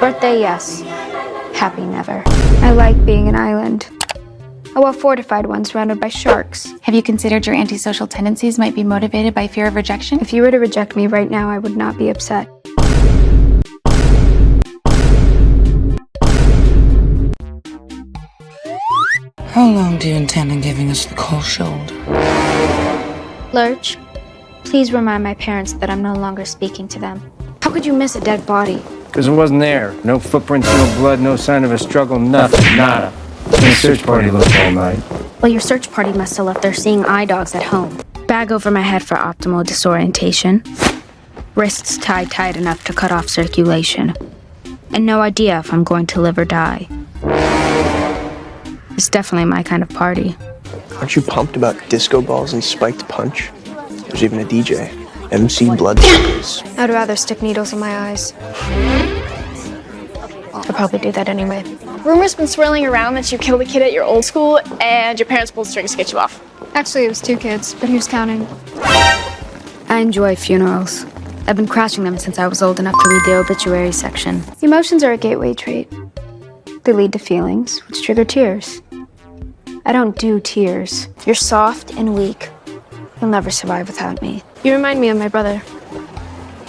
Birthday, yes. Happy, never. I like being an island. A well-fortified one surrounded by sharks. Have you considered your antisocial tendencies might be motivated by fear of rejection? If you were to reject me right now, I would not be upset. How long do you intend on giving us the cold shoulder? Lurch, please remind my parents that I'm no longer speaking to them. How could you miss a dead body? Because it wasn't there. No footprints, no blood, no sign of a struggle, nothing, nada. The search party looked all night. Well, your search party must have left their seeing eye dogs at home. Bag over my head for optimal disorientation. Wrists tied tight enough to cut off circulation. And no idea if I'm going to live or die. It's definitely my kind of party. Aren't you pumped about disco balls and spiked punch? There's even a DJ. MC Blood. I'd rather stick needles in my eyes. I'll probably do that anyway. Rumors been swirling around that you killed a kid at your old school and your parents pulled strings to get you off. Actually, it was 2 kids, but who's counting? I enjoy funerals. I've been crashing them since I was old enough to read the obituary section. Emotions are a gateway trait. They lead to feelings, which trigger tears. I don't do tears. You're soft and weak. You'll never survive without me. You remind me of my brother.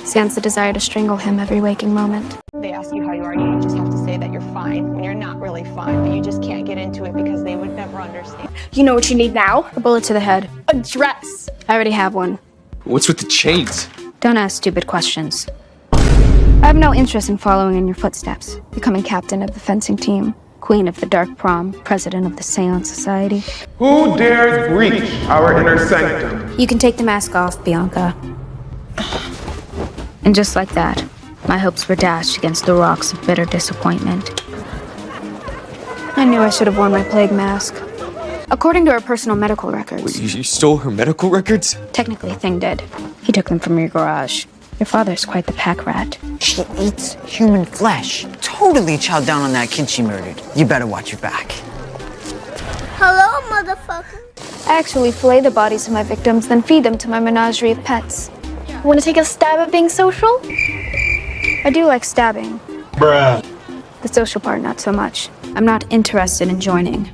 Stands the desire to strangle him every waking moment. They ask you how you are, you just have to say that you're fine when you're not really fine, but you just can't get into it because they would never understand. You know what you need now? A bullet to the head. A dress. I already have one. What's with the chains? Don't ask stupid questions. I have no interest in following in your footsteps, becoming captain of the fencing team, queen of the dark prom, president of the Seance Society. Who dares breach our inner sanctum? You can take the mask off, Bianca. And just like that, my hopes were dashed against the rocks of bitter disappointment. I knew I should have worn my plague mask. According to her personal medical records. Wait, you stole her medical records? Technically, Thing did. He took them from your garage. Your father's quite the pack rat. She eats human flesh. Totally chowed down on that kid she murdered. You better watch your back. Hello, motherfucker. I actually fillet the bodies of my victims, then feed them to my menagerie of pets. Want to take a stab at being social? I do like stabbing. Bruh. The social part, not so much. I'm not interested in joining.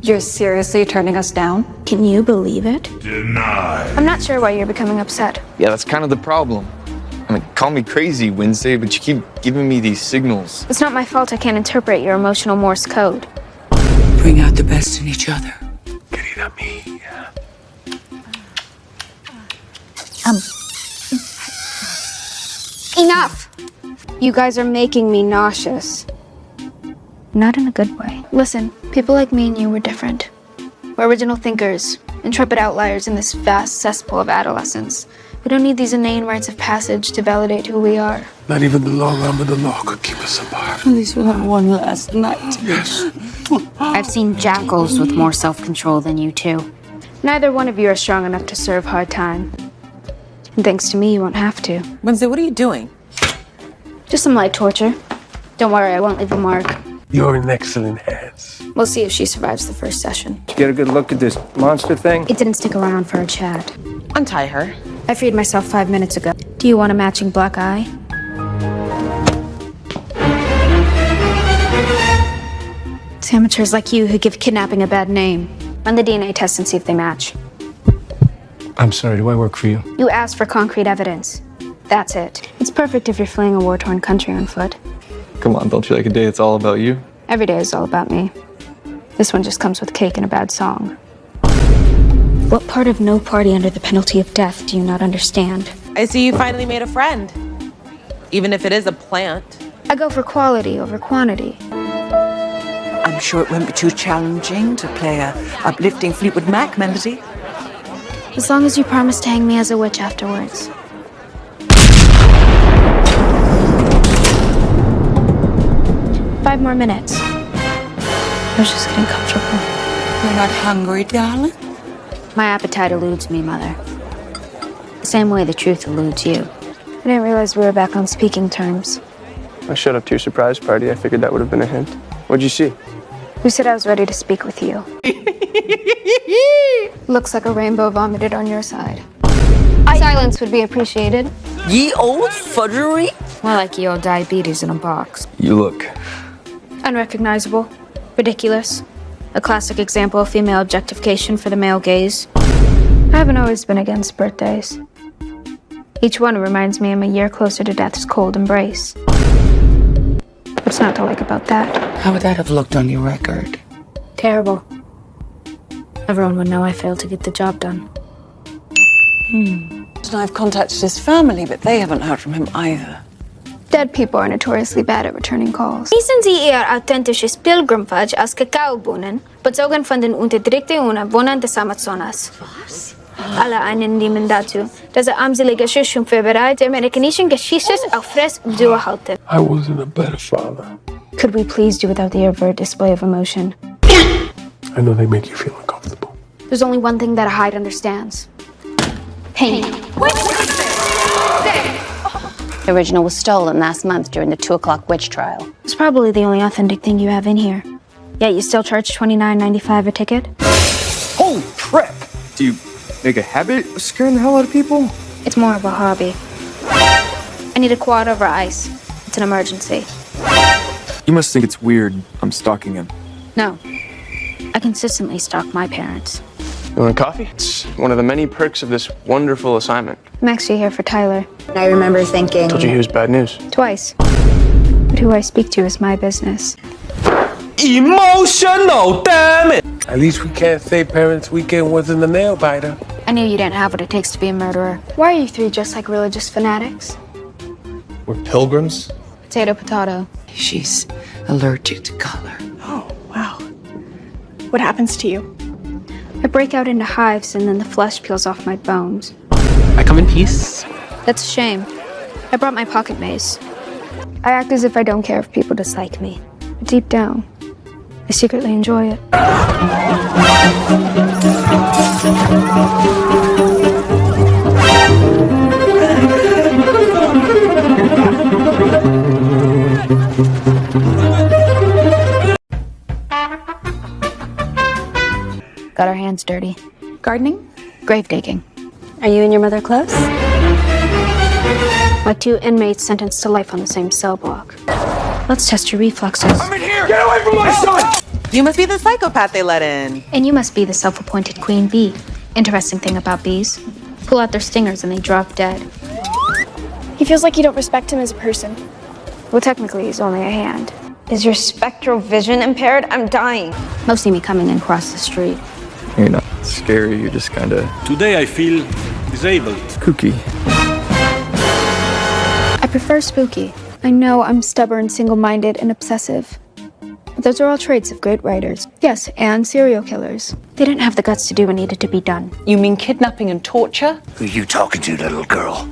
You're seriously turning us down? Can you believe it? Denied. I'm not sure why you're becoming upset. Yeah, that's kind of the problem. I mean, call me crazy, Wednesday, but you keep giving me these signals. It's not my fault I can't interpret your emotional Morse code. Bring out the best in each other. Querida mía. Enough! You guys are making me nauseous. Not in a good way. Listen, people like me and you were different. We're original thinkers, intrepid outliers in this vast cesspool of adolescence. We don't need these inane rites of passage to validate who we are. Not even the long arm of the law could keep us apart. At least we'll have one last night. Yes. I've seen jackals with more self-control than you two. Neither one of you are strong enough to serve hard time. And thanks to me, you won't have to. Wednesday, what are you doing? Just some light torture. Don't worry, I won't leave a mark. You're in excellent hands. We'll see if she survives the first session. Did you get a good look at this monster thing? It didn't stick around for a chat. Untie her. I freed myself 5 minutes ago. Do you want a matching black eye? It's amateurs like you who give kidnapping a bad name. Run the DNA test and see if they match. I'm sorry, do I work for you? You asked for concrete evidence. That's it. It's perfect if you're fleeing a war-torn country on foot. Come on, don't you like a day that's all about you? Every day is all about me. This one just comes with cake and a bad song. What part of no party under the penalty of death do you not understand? I see you finally made a friend. Even if it is a plant. I go for quality over quantity. I'm sure it won't be too challenging to play a uplifting Fleetwood Mac melody. As long as you promise to hang me as a witch afterwards. 5 more minutes. I was just getting comfortable. You're not hungry, darling? My appetite eludes me, Mother. The same way the truth eludes you. I didn't realize we were back on speaking terms. I showed up to your surprise party. I figured that would have been a hint. What'd you see? Who said I was ready to speak with you? Looks like a rainbow vomited on your side. Silence would be appreciated. Ye old fudgery? More like your diabetes in a box. You look. Unrecognizable. Ridiculous. A classic example of female objectification for the male gaze. I haven't always been against birthdays. Each one reminds me I'm a year closer to death's cold embrace. What's not to like about that? How would that have looked on your record? Terrible. Everyone would know I failed to get the job done. I've contacted his family, but they haven't heard from him either. Dead people are notoriously bad at returning calls. Wissen Sie Ihr authentisches Pilgrimage als Kakaobohnen, bezogen von den unterdrückten und wohnenden Amazonas? Was? Alle nehmen dazu, dass armselige Schüchtern vorbereitet der amerikanischen Geschichte auf Fress durchhalten. I wasn't a better father. Could we please do without the overt display of emotion? I know they make you feel uncomfortable. There's only one thing that a hide understands. Pain. The original was stolen last month during the 2 o'clock witch trial. It's probably the only authentic thing you have in here. Yet you still charge $29.95 a ticket? Holy crap! Do you make a habit of scaring the hell out of people? It's more of a hobby. I need a quad over ice. It's an emergency. You must think it's weird I'm stalking him. No. I consistently stalk my parents. You want a coffee? It's one of the many perks of this wonderful assignment. I'm actually here for Tyler. I remember thinking... Told you he was bad news. Twice. But who I speak to is my business. Emotional, damn it! At least we can't say Parents' Weekend wasn't a nail biter. I knew you didn't have what it takes to be a murderer. Why are you three just like religious fanatics? We're pilgrims? Potato, potato. She's allergic to color. Oh, wow. What happens to you? I break out into hives and then the flesh peels off my bones. I come in peace. That's a shame. I brought my pocket mace. I act as if I don't care if people dislike me. But deep down, I secretly enjoy it. Got our hands dirty. Gardening? Grave digging. Are you and your mother close? Like two inmates sentenced to life on the same cell block. Let's test your reflexes. I'm in here! Get away from my son! You must be the psychopath they let in. And you must be the self-appointed queen bee. Interesting thing about bees. Pull out their stingers and they drop dead. He feels like you don't respect him as a person. Well, technically, he's only a hand. Is your spectral vision impaired? I'm dying. Most see me coming in across the street. You're not scary, you're just kinda... Today I feel disabled. kooky. I prefer spooky. I know I'm stubborn, single-minded, and obsessive. But those are all traits of great writers. Yes, and serial killers. They didn't have the guts to do what needed to be done. You mean kidnapping and torture? Who are you talking to, little girl?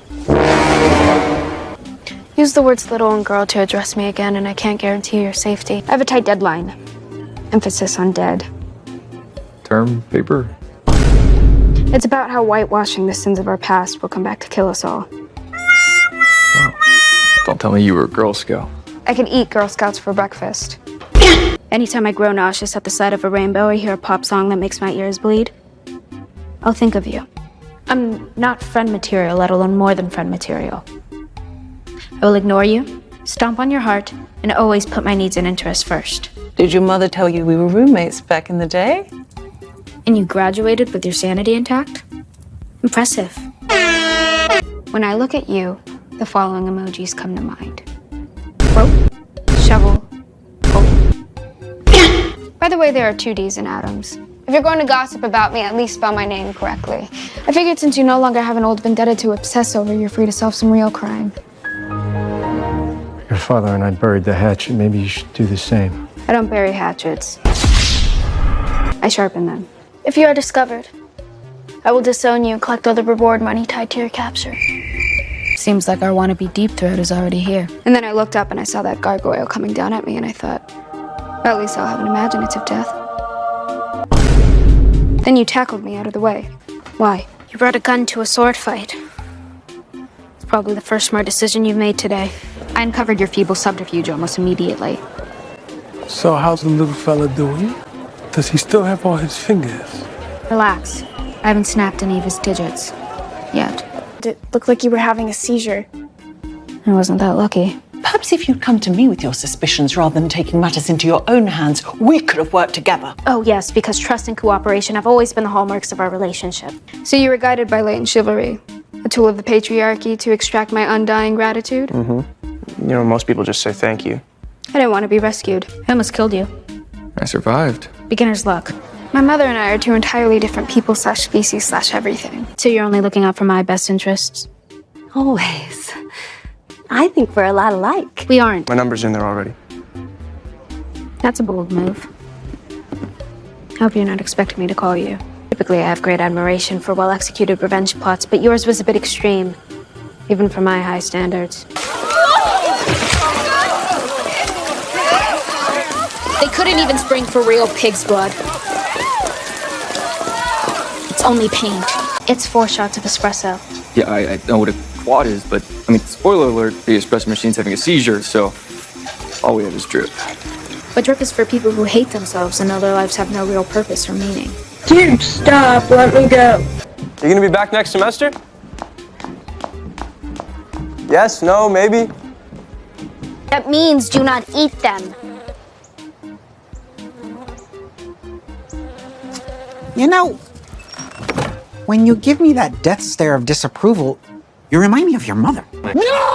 Use the words little and girl to address me again, and I can't guarantee your safety. I have a tight deadline. Emphasis on dead. Term paper? It's about how whitewashing the sins of our past will come back to kill us all. Oh. Don't tell me you were a Girl Scout. I can eat Girl Scouts for breakfast. Anytime I grow nauseous at the sight of a rainbow or hear a pop song that makes my ears bleed, I'll think of you. I'm not friend material, let alone more than friend material. I will ignore you, stomp on your heart, and always put my needs and interests first. Did your mother tell you we were roommates back in the day? And you graduated with your sanity intact? Impressive. When I look at you, the following emojis come to mind. Rope, shovel, hole. By the way, there are 2 Ds in Addams. If you're going to gossip about me, at least spell my name correctly. I figured since you no longer have an old vendetta to obsess over, you're free to solve some real crime. Your father and I buried the hatchet. Maybe you should do the same. I don't bury hatchets. I sharpen them. If you are discovered, I will disown you and collect all the reward money tied to your capture. Seems like our wannabe deep throat is already here. And then I looked up and I saw that gargoyle coming down at me and I thought, well, at least I'll have an imaginative death. Then you tackled me out of the way. Why? You brought a gun to a sword fight. It's probably the first smart decision you've made today. I uncovered your feeble subterfuge almost immediately. So how's the little fella doing? Does he still have all his fingers? Relax. I haven't snapped any of his digits. Yet. It looked like you were having a seizure. I wasn't that lucky. Perhaps if you'd come to me with your suspicions rather than taking matters into your own hands, we could have worked together. Oh, yes, because trust and cooperation have always been the hallmarks of our relationship. So you were guided by latent chivalry, a tool of the patriarchy to extract my undying gratitude? Mm-hmm. You know, most people just say thank you. I didn't want to be rescued. I almost killed you. I survived. Beginner's luck. My mother and I are two entirely different people / species / everything. So you're only looking out for my best interests? Always. I think we're a lot alike. We aren't. My number's in there already. That's a bold move. Hope you're not expecting me to call you. Typically, I have great admiration for well-executed revenge plots, but yours was a bit extreme, even for my high standards. They couldn't even spring for real pig's blood. It's only paint. It's 4 shots of espresso. Yeah, I know what a quad is, but I mean, spoiler alert, the espresso machine's having a seizure, so all we have is drip. But drip is for people who hate themselves and know their lives have no real purpose or meaning. Dude, stop. Let me go. You gonna be back next semester? Yes, no, maybe? That means do not eat them. You know, when you give me that death stare of disapproval, you remind me of your mother. No!